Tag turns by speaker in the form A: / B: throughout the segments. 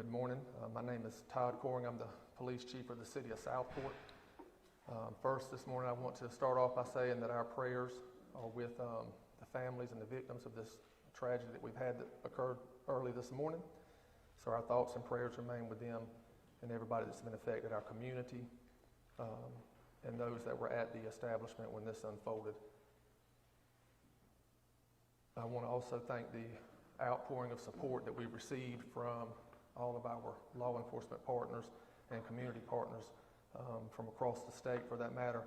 A: Good morning. My name is Todd Coring. I'm the police chief of the city of Southport. First, this morning, I want to start off by saying that our prayers are with the families and the victims of this tragedy that we've had that occurred early this morning. So our thoughts and prayers remain with them and everybody that's been affected, our community, and those that were at the establishment when this unfolded. I want to also thank the outpouring of support that we've received from all of our law enforcement partners and community partners from across the state, for that matter.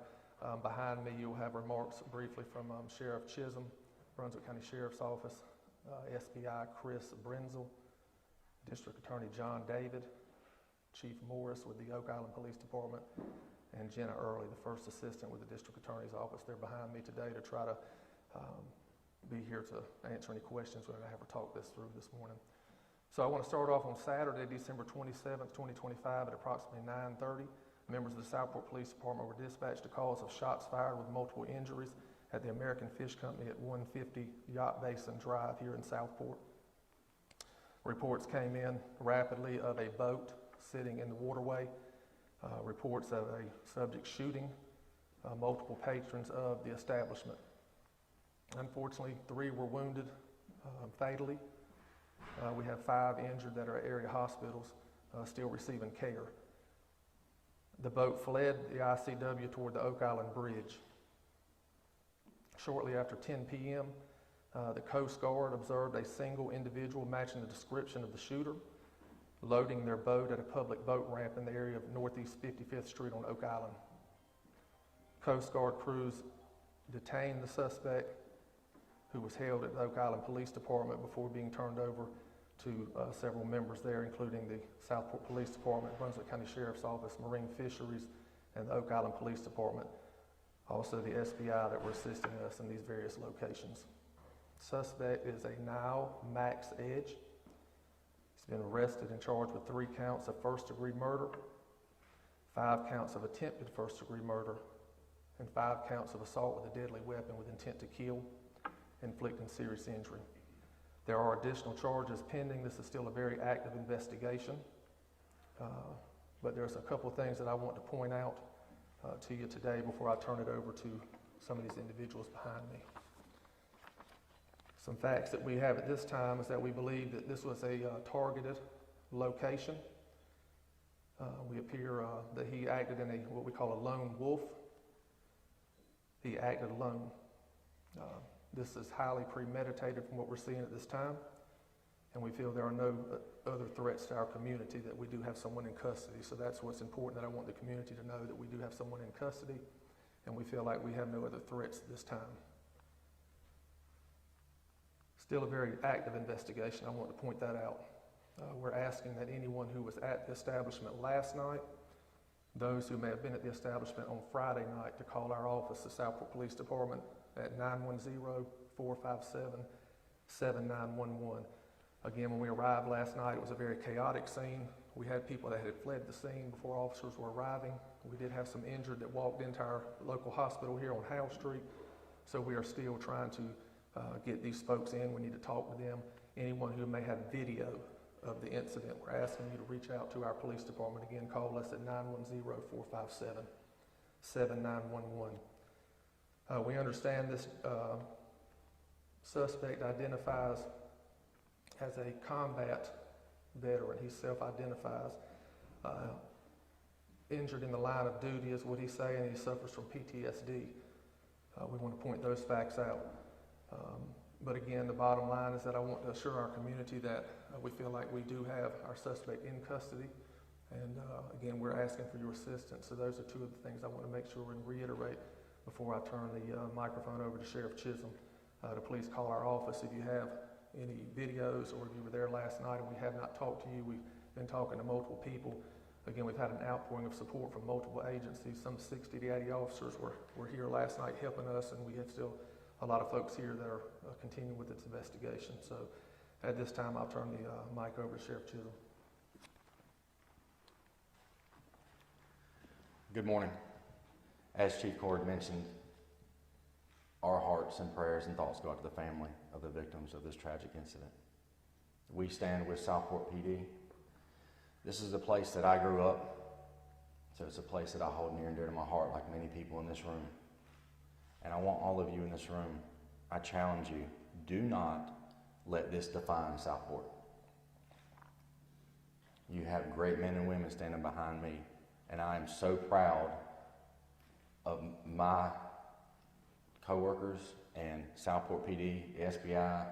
A: Behind me, you'll have remarks briefly from Sheriff Chisholm, Brunswick County Sheriff's Office, SBI Chris Brenzel, District Attorney John David, Chief Morris with the Oak Island Police Department, and Jenna Early, the first assistant with the District Attorney's Office. They're behind me today to try to be here to answer any questions when I ever talk this through this morning. So I want to start off on Saturday, December 27th, 2025 at approximately 9:30. Members of the Southport Police Department were dispatched to calls of shots fired with multiple injuries at the American Fish Company at 150 Yacht Basin Drive here in Southport. Reports came in rapidly of a boat sitting in the waterway, reports of a subject shooting multiple patrons of the establishment. Unfortunately, 3 were wounded fatally. We have 5 injured that are at area hospitals still receiving care. The boat fled the ICW toward the Oak Island Bridge. Shortly after 10 p.m., the Coast Guard observed a single individual matching the description of the shooter, loading their boat at a public boat ramp in the area of Northeast 55th Street on Oak Island. Coast Guard crews detained the suspect, who was held at the Oak Island Police Department before being turned over to several members there, including the Southport Police Department, Brunswick County Sheriff's Office, Marine Fisheries, and the Oak Island Police Department. Also the SBI that were assisting us in these various locations. Suspect is a Nigel Max Edge. He's been arrested and charged with 3 counts of first-degree murder, 5 counts of attempted first-degree murder, and 5 counts of assault with a deadly weapon with intent to kill, inflicting serious injury. There are additional charges pending. This is still a very active investigation, but there's a couple of things that I want to point out to you today before I turn it over to some of these individuals behind me. Some facts that we have at this time is that we believe that this was a targeted location. We appear that he acted in what we call a lone wolf. He acted alone. This is highly premeditated from what we're seeing at this time, and we feel there are no other threats to our community, that we do have someone in custody. So that's what's important, that I want the community to know, that we do have someone in custody, and we feel like we have no other threats at this time. Still a very active investigation. I want to point that out. We're asking that anyone who was at the establishment last night, those who may have been at the establishment on Friday night, to call our office, the Southport Police Department, at 910-457-7911. Again, when we arrived last night, it was a very chaotic scene. We had people that had fled the scene before officers were arriving. We did have some injured that walked into our local hospital here on Howe Street. So we are still trying to get these folks in. We need to talk to them. Anyone who may have video of the incident, we're asking you to reach out to our police department. Again, call us at 910-457-7911. We understand this suspect identifies as a combat veteran. He self-identifies. Injured in the line of duty is what he's saying. He suffers from PTSD. We want to point those facts out. But again, the bottom line is that I want to assure our community that we feel like we do have our suspect in custody. And again, we're asking for your assistance. So those are 2 of the things I want to make sure and reiterate before I turn the microphone over to Sheriff Chisholm, to please call our office if you have any videos, or if you were there last night and we have not talked to you. We've been talking to multiple people. Again, we've had an outpouring of support from multiple agencies. Some 60 to 80 officers were here last night helping us, and we have still a lot of folks here that are continuing with this investigation. So at this time, I'll turn the mic over to Sheriff Chisholm.
B: Good morning. As Chief Cord mentioned, our hearts and prayers and thoughts go out to the family of the victims of this tragic incident. We stand with Southport PD This is the place that I grew up, so it's a place that I hold near and dear to my heart, like many people in this room. And I want all of you in this room, I challenge you, do not let this define Southport. You have great men and women standing behind me, and I am so proud of my coworkers and Southport PD, the SBI,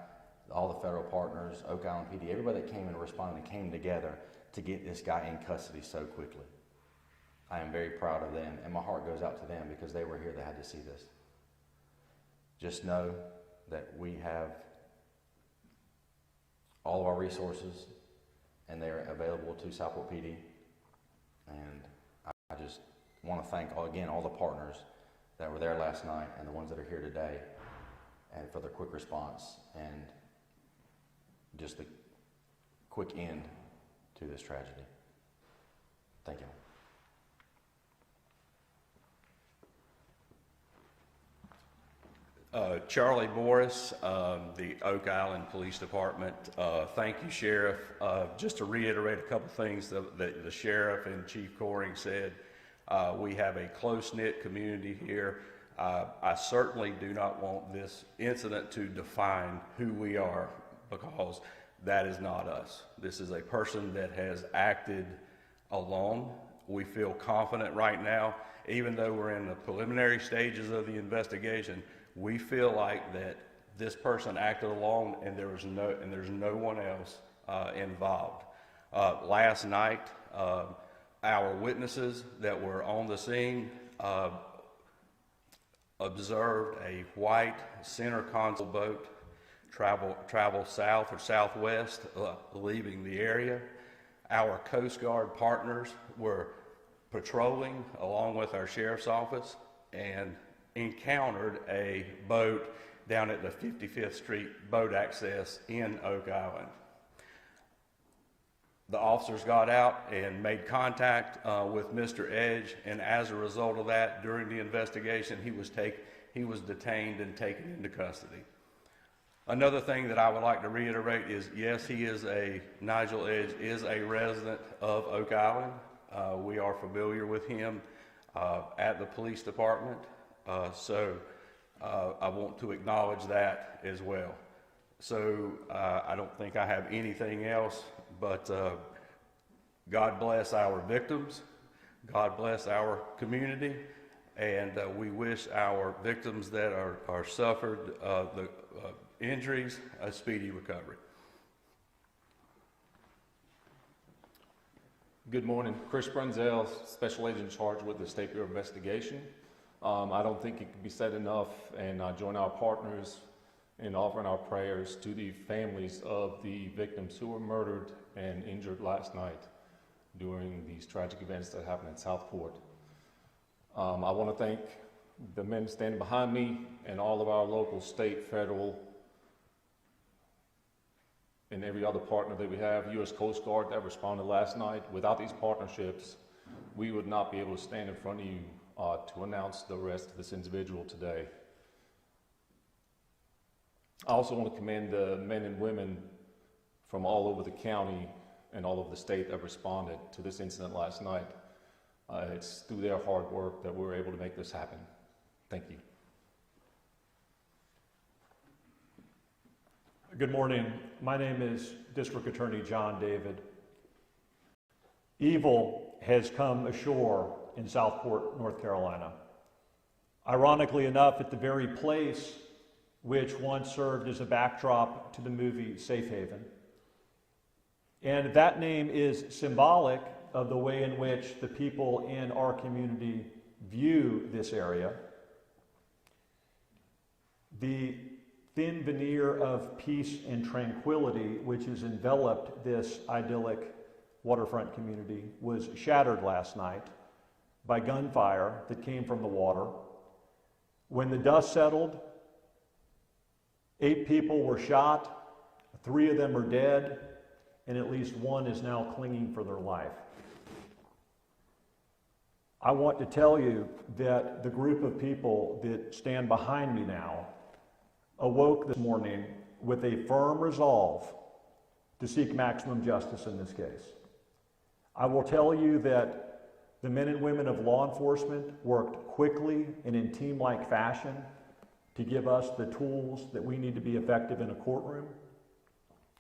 B: all the federal partners, Oak Island PD, everybody that came and responded and came together to get this guy in custody so quickly. I am very proud of them, and my heart goes out to them because they were here, they had to see this. Just know that we have all of our resources, and they're available to Southport PD. And I just want to thank, again, all the partners that were there last night and the ones that are here today, and for their quick response and just the quick end to this tragedy. Thank you.
C: Charlie Morris, the Oak Island Police Department. Thank you, Sheriff. Just to reiterate a couple things that the Sheriff and Chief Coring said, we have a close-knit community here. I certainly do not want this incident to define who we are, because that is not us. This is a person that has acted alone. We feel confident right now, even though we're in the preliminary stages of the investigation, we feel like that this person acted alone and there's no one else involved. Last night, our witnesses that were on the scene observed a white center console boat travel south or southwest, leaving the area. Our Coast Guard partners were patrolling along with our sheriff's office and encountered a boat down at the 55th Street boat access in Oak Island. The officers got out and made contact with Mr. Edge, and as a result of that, during the investigation, he was detained and taken into custody. Another thing that I would like to reiterate is, yes, Nigel Edge is a resident of Oak Island. We are familiar with him at the police department. So I want to acknowledge that as well. So I don't think I have anything else, but God bless our victims, God bless our community, and we wish our victims that are suffered the injuries a speedy recovery.
D: Good morning. Chris Brunzel, Special Agent in charge with the State Bureau of Investigation. I don't think it can be said enough, and I join our partners in offering our prayers to the families of the victims who were murdered and injured last night during these tragic events that happened in Southport. I want to thank the men standing behind me and all of our local, state, federal, and every other partner that we have, U.S. Coast Guard that responded last night. Without these partnerships, we would not be able to stand in front of you to announce the arrest of this individual today. I also want to commend the men and women from all over the county and all over the state that responded to this incident last night. It's through their hard work that we were able to make this happen. Thank you.
E: Good morning. My name is District Attorney John David. Evil has come ashore in Southport, North Carolina. Ironically enough, at the very place which once served as a backdrop to the movie Safe Haven. And that name is symbolic of the way in which the people in our community view this area. The thin veneer of peace and tranquility which has enveloped this idyllic waterfront community was shattered last night by gunfire that came from the water. When the dust settled, 8 people were shot, 3 of them are dead, and at least 1 is now clinging for their life. I want to tell you that the group of people that stand behind me now awoke this morning with a firm resolve to seek maximum justice in this case. I will tell you that the men and women of law enforcement worked quickly and in team-like fashion to give us the tools that we need to be effective in a courtroom.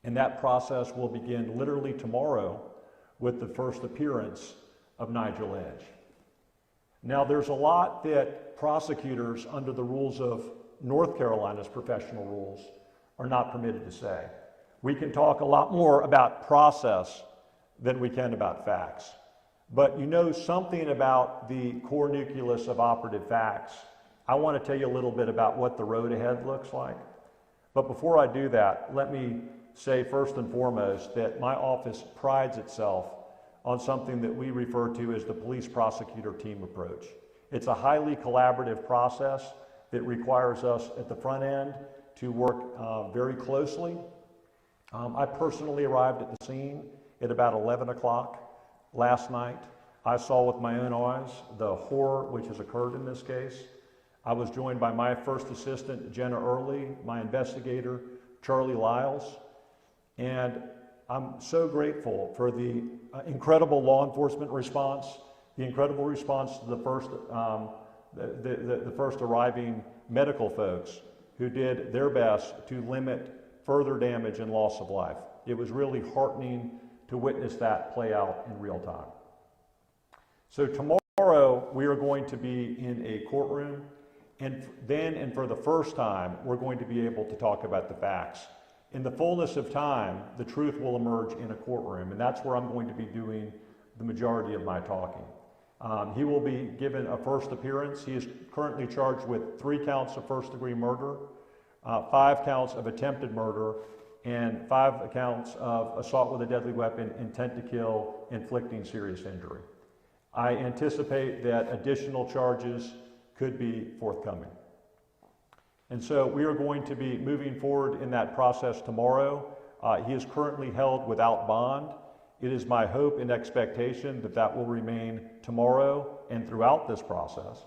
E: And that process will begin literally tomorrow with the first appearance of Nigel Edge. Now, there's a lot that prosecutors, under the rules of North Carolina's professional rules, are not permitted to say. We can talk a lot more about process than we can about facts. But you know something about the core nucleus of operative facts. I want to tell you a little bit about what the road ahead looks like. But before I do that, let me say first and foremost that my office prides itself on something that we refer to as the police prosecutor team approach. It's a highly collaborative process that requires us at the front end to work very closely. I personally arrived at the scene at about 11 o'clock last night. I saw with my own eyes the horror which has occurred in this case. I was joined by my first assistant, Jenna Early, my investigator, Charlie Lyles, and I'm so grateful for the incredible law enforcement response, the incredible response to the first arriving medical folks who did their best to limit further damage and loss of life. It was really heartening to witness that play out in real time. So tomorrow we are going to be in a courtroom, and then and for the first time we're going to be able to talk about the facts. In the fullness of time, the truth will emerge in a courtroom, and that's where I'm going to be doing the majority of my talking. He will be given a first appearance. He is currently charged with 3 counts of first-degree murder, 5 counts of attempted murder, and 5 counts of assault with a deadly weapon, intent to kill, inflicting serious injury. I anticipate that additional charges could be forthcoming. And so we are going to be moving forward in that process tomorrow. He is currently held without bond. It is my hope and expectation that that will remain tomorrow and throughout this process.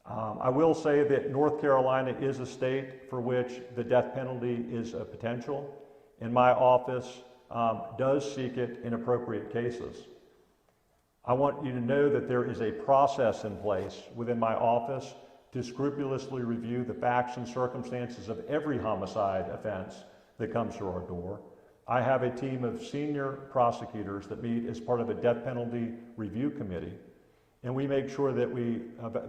E: I will say that North Carolina is a state for which the death penalty is a potential, and my office does seek it in appropriate cases. I want you to know that there is a process in place within my office to scrupulously review the facts and circumstances of every homicide offense that comes through our door. I have a team of senior prosecutors that meet as part of a death penalty review committee, and we make sure that we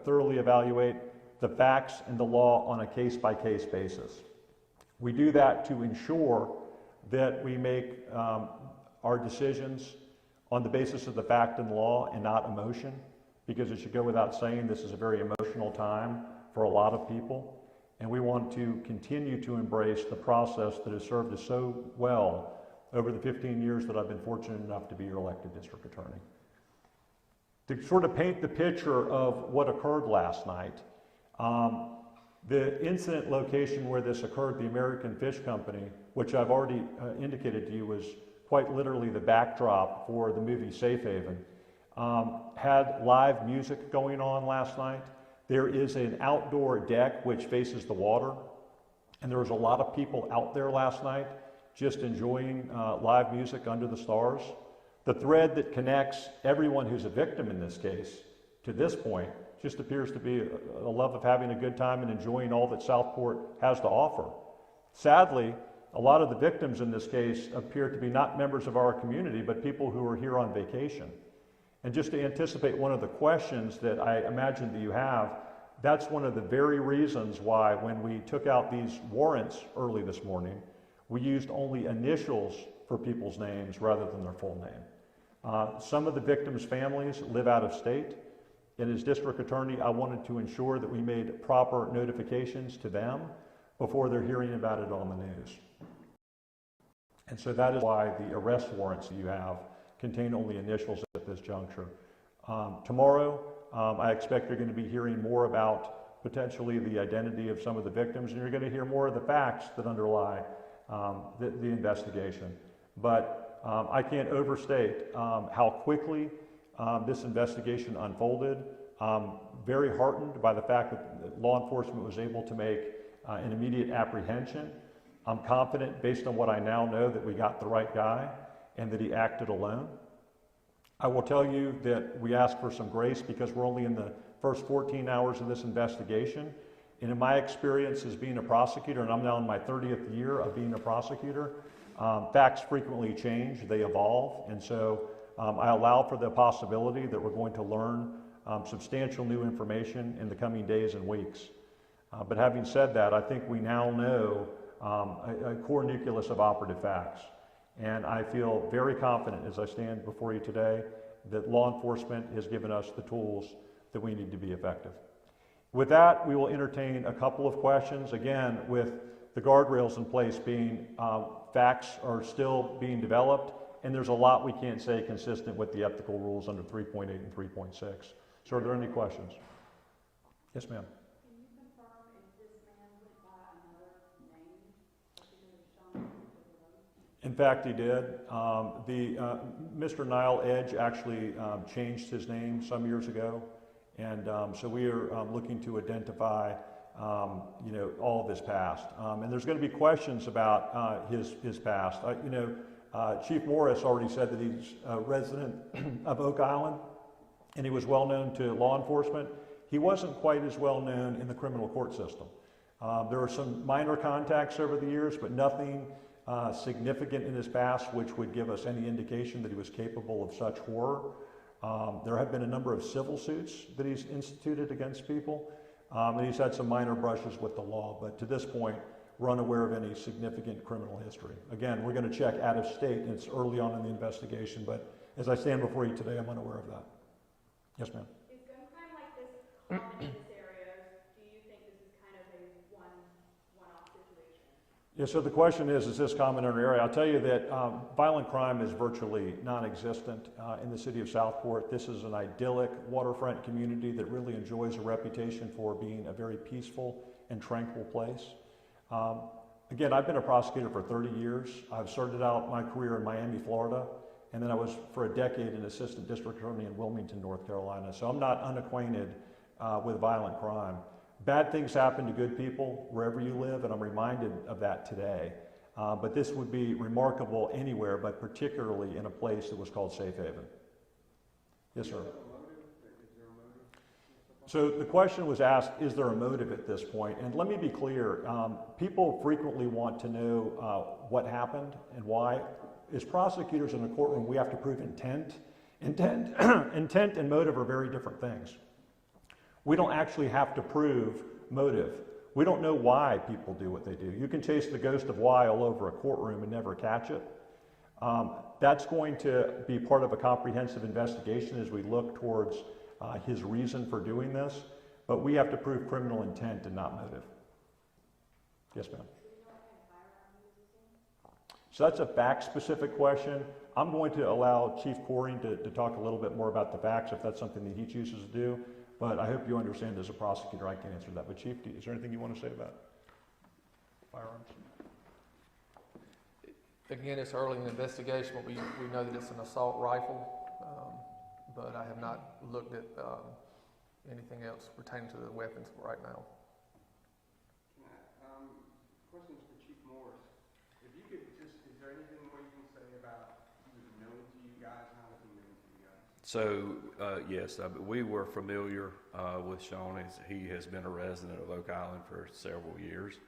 E: thoroughly evaluate the facts and the law on a case-by-case basis. We do that to ensure that we make our decisions on the basis of the fact and law and not emotion, because it should go without saying this is a very emotional time for a lot of people, and we want to continue to embrace the process that has served us so well over the 15 years that I've been fortunate enough to be your elected district attorney. To sort of paint the picture of what occurred last night, the incident location where this occurred, the American Fish Company, which I've already indicated to you was quite literally the backdrop for the movie Safe Haven, had live music going on last night. There is an outdoor deck which faces the water, and there was a lot of people out there last night just enjoying live music under the stars. The thread that connects everyone who's a victim in this case to this point just appears to be a love of having a good time and enjoying all that Southport has to offer. Sadly, a lot of the victims in this case appear to be not members of our community, but people who are here on vacation. And just to anticipate one of the questions that I imagine that you have, that's one of the very reasons why when we took out these warrants early this morning, we used only initials for people's names rather than their full name. Some of the victims' families live out of state, and as district attorney, I wanted to ensure that we made proper notifications to them before they're hearing about it on the news. And so that is why the arrest warrants that you have contain only initials at this juncture. Tomorrow, I expect you're going to be hearing more about potentially the identity of some of the victims, and you're going to hear more of the facts that underlie the investigation. But I can't overstate how quickly this investigation unfolded. I'm very heartened by the fact that law enforcement was able to make an immediate apprehension. I'm confident, based on what I now know, that we got the right guy and that he acted alone. I will tell you that we ask for some grace because we're only in the first 14 hours of this investigation. And in my experience as being a prosecutor, and I'm now in my 30th year of being a prosecutor, facts frequently change, they evolve, and so I allow for the possibility that we're going to learn substantial new information in the coming days and weeks. But having said that, I think we now know a core nucleus of operative facts. And I feel very confident as I stand before you today that law enforcement has given us the tools that we need to be effective. With that, we will entertain a couple of questions. Again, with the guardrails in place being, facts are still being developed, and there's a lot we can't say consistent with the ethical rules under 3.8 and 3.6. So are there any questions? Yes, ma'am.
F: Can you confirm if this man went by another name?
E: In fact, he did. Mr. Nigel Edge actually changed his name some years ago, and so we are looking to identify, all of his past. And there's going to be questions about his past. Chief Morris already said that he's a resident of Oak Island, and he was well known to law enforcement. He wasn't quite as well known in the criminal court system. There were some minor contacts over the years, but nothing significant in his past which would give us any indication that he was capable of such horror. There have been a number of civil suits that he's instituted against people, and he's had some minor brushes with the law, but to this point, we're unaware of any significant criminal history. Again, we're going to check out of state, and it's early on in the investigation, but as I stand before you today, I'm unaware of that. Yes, ma'am.
F: Is gun crime like this common in this area? Do you think this is kind of a one-off situation?
E: Yeah, so the question is this common in our area? I'll tell you that violent crime is virtually non-existent in the city of Southport. This is an idyllic waterfront community that really enjoys a reputation for being a very peaceful and tranquil place. Again, I've been a prosecutor for 30 years. I've started out my career in Miami, Florida, and then I was for a decade an assistant district attorney in Wilmington, North Carolina. So I'm not unacquainted with violent crime. Bad things happen to good people wherever you live, and I'm reminded of that today. But this would be remarkable anywhere, but particularly in a place that was called Safe Haven. Yes, sir. So the question was asked, is there a motive at this point? And let me be clear, people frequently want to know what happened and why. As prosecutors in a courtroom, we have to prove intent. Intent and motive are very different things. We don't actually have to prove motive. We don't know why people do what they do. You can chase the ghost of why all over a courtroom and never catch it. That's going to be part of a comprehensive investigation as we look towards his reason for doing this, but we have to prove criminal intent and not motive. Yes, ma'am. So that's a fact-specific question. I'm going to allow Chief Coring to talk a little bit more about the facts if that's something that he chooses to do, but I hope you understand as a prosecutor I can't answer that. But Chief, is there anything you want to say about firearms?
A: Again, it's early in the investigation, but we know that it's an assault rifle, but I have not looked at anything else pertaining to the weapons right now.
G: Questions for Chief Morris. If you could just, is there anything more you can say about he was known to you guys? How was he known to you guys?
C: So, yes, we were familiar with Sean. He has been a resident of Oak Island for several years.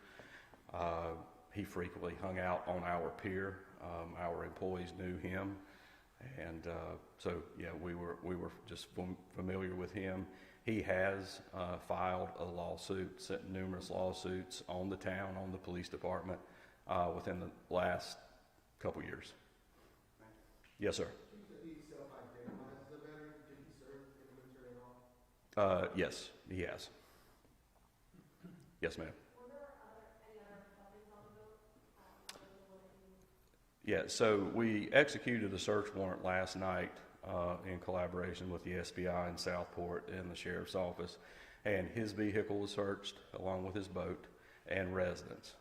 C: He frequently hung out on our pier. Our employees knew him. And so, yeah, we were just familiar with him. He has filed a lawsuit, sent numerous lawsuits on the town, on the police department within the last couple years. Yes, sir.
G: He self-identifies as a veteran. Did he serve in the military at all?
C: Yes, he has. Yes, ma'am.
F: Were there any other weapons on the boat?
C: Yeah, so we executed a search warrant last night in collaboration with the SBI in Southport and the Sheriff's Office, and his vehicle was searched along with his boat and residence.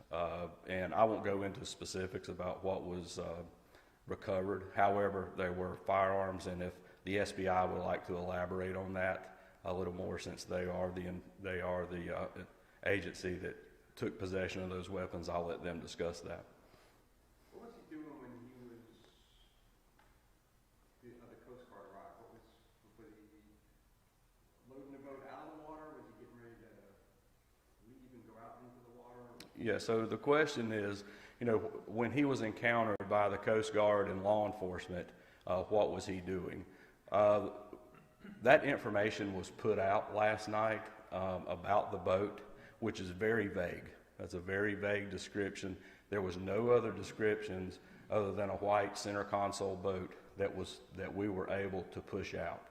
C: And I won't go into specifics about what was recovered. However, there were firearms, and if the SBI would like to elaborate on that a little more, since they are the agency that took possession of those weapons, I'll let them discuss that.
G: What was he doing when he was the Coast Guard arrived? loading the boat out of the water? Was he getting ready to leave and go out into the water?
C: Yeah, so the question is, when he was encountered by the Coast Guard and law enforcement, what was he doing? That information was put out last night about the boat, which is very vague. That's a very vague description. There was no other descriptions other than a white center console boat that we were able to push out.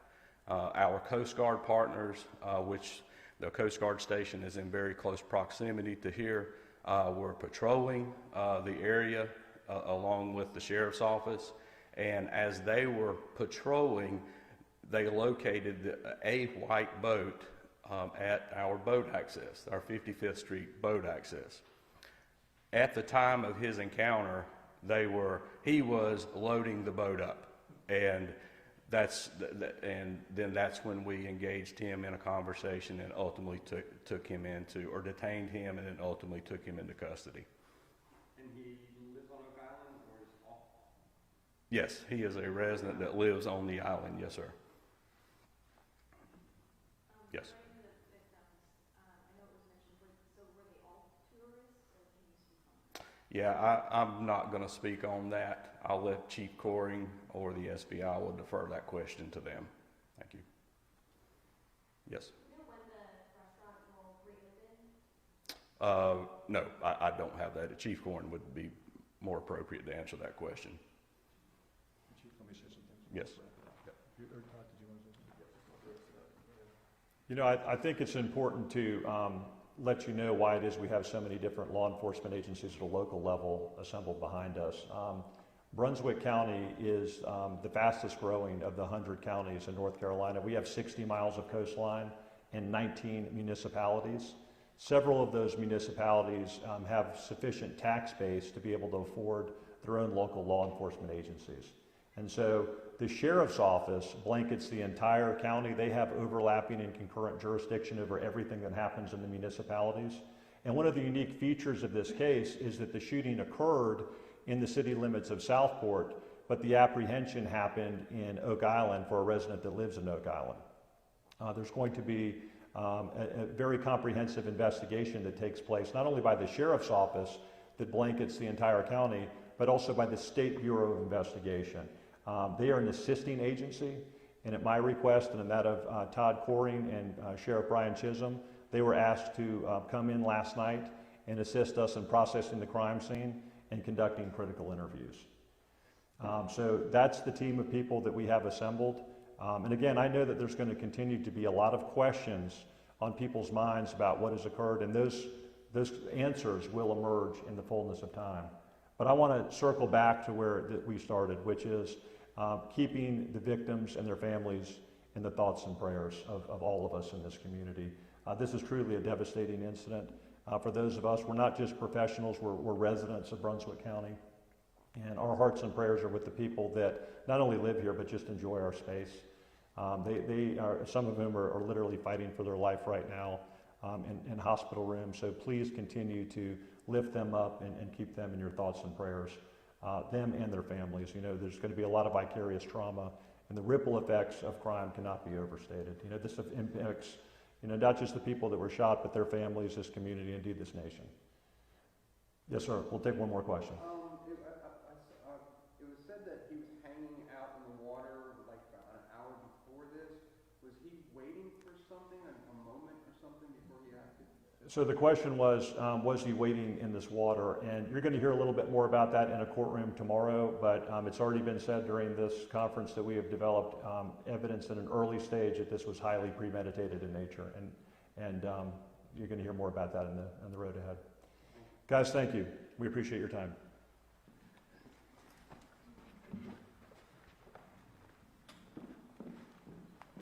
C: Our Coast Guard partners, which the Coast Guard station is in very close proximity to here, were patrolling the area along with the sheriff's office, and as they were patrolling, they located a white boat at our boat access, our 55th Street boat access. At the time of his encounter, he was loading the boat up, and then that's when we engaged him in a conversation and ultimately took him detained him and then ultimately took him into custody.
G: And he lives on Oak Island, or is off?
C: Yes, he is a resident that lives on the island. Yes, sir. Yes.
F: During the victims, I know it was mentioned, so were they all tourists, or can you speak on that?
C: Yeah, I'm not going to speak on that. I'll let Chief Coring or the SBI will defer that question to them. Thank you. Yes.
F: Do you know when the restaurant will reopen?
C: No, I don't have that. Chief Coring would be more appropriate to answer that question.
E: Chief, let me say something.
C: Yes.
E: I think it's important to let you know why it is we have so many different law enforcement agencies at a local level assembled behind us. Brunswick County is the fastest growing of the 100 counties in North Carolina. We have 60 miles of coastline and 19 municipalities. Several of those municipalities have sufficient tax base to be able to afford their own local law enforcement agencies. And so the sheriff's office blankets the entire county. They have overlapping and concurrent jurisdiction over everything that happens in the municipalities. And one of the unique features of this case is that the shooting occurred in the city limits of Southport, but the apprehension happened in Oak Island for a resident that lives in Oak Island. There's going to be a very comprehensive investigation that takes place not only by the sheriff's office that blankets the entire county, but also by the State Bureau of Investigation. They are an assisting agency, and at my request and in that of Todd Coring and Sheriff Brian Chisholm, they were asked to come in last night and assist us in processing the crime scene and conducting critical interviews. So that's the team of people that we have assembled. And again, I know that there's going to continue to be a lot of questions on people's minds about what has occurred, and those answers will emerge in the fullness of time. But I want to circle back to where we started, which is keeping the victims and their families in the thoughts and prayers of all of us in this community. This is truly a devastating incident. For those of us, we're not just professionals, we're residents of Brunswick County. And our hearts and prayers are with the people that not only live here, but just enjoy our space. They are, some of whom are literally fighting for their life right now in hospital rooms. So please continue to lift them up and keep them in your thoughts and prayers, them and their families. There's going to be a lot of vicarious trauma, and the ripple effects of crime cannot be overstated. This impacts, not just the people that were shot, but their families, this community, indeed this nation. Yes, sir. We'll take one more question.
G: It was said that he was hanging out in the water like about an hour before this. Was he waiting for something, a moment or something before he acted?
E: So the question was he waiting in this water? And you're going to hear a little bit more about that in a courtroom tomorrow, but it's already been said during this conference that we have developed evidence at an early stage that this was highly premeditated in nature. And you're going to hear more about that in the road ahead. Guys, thank you. We appreciate your time.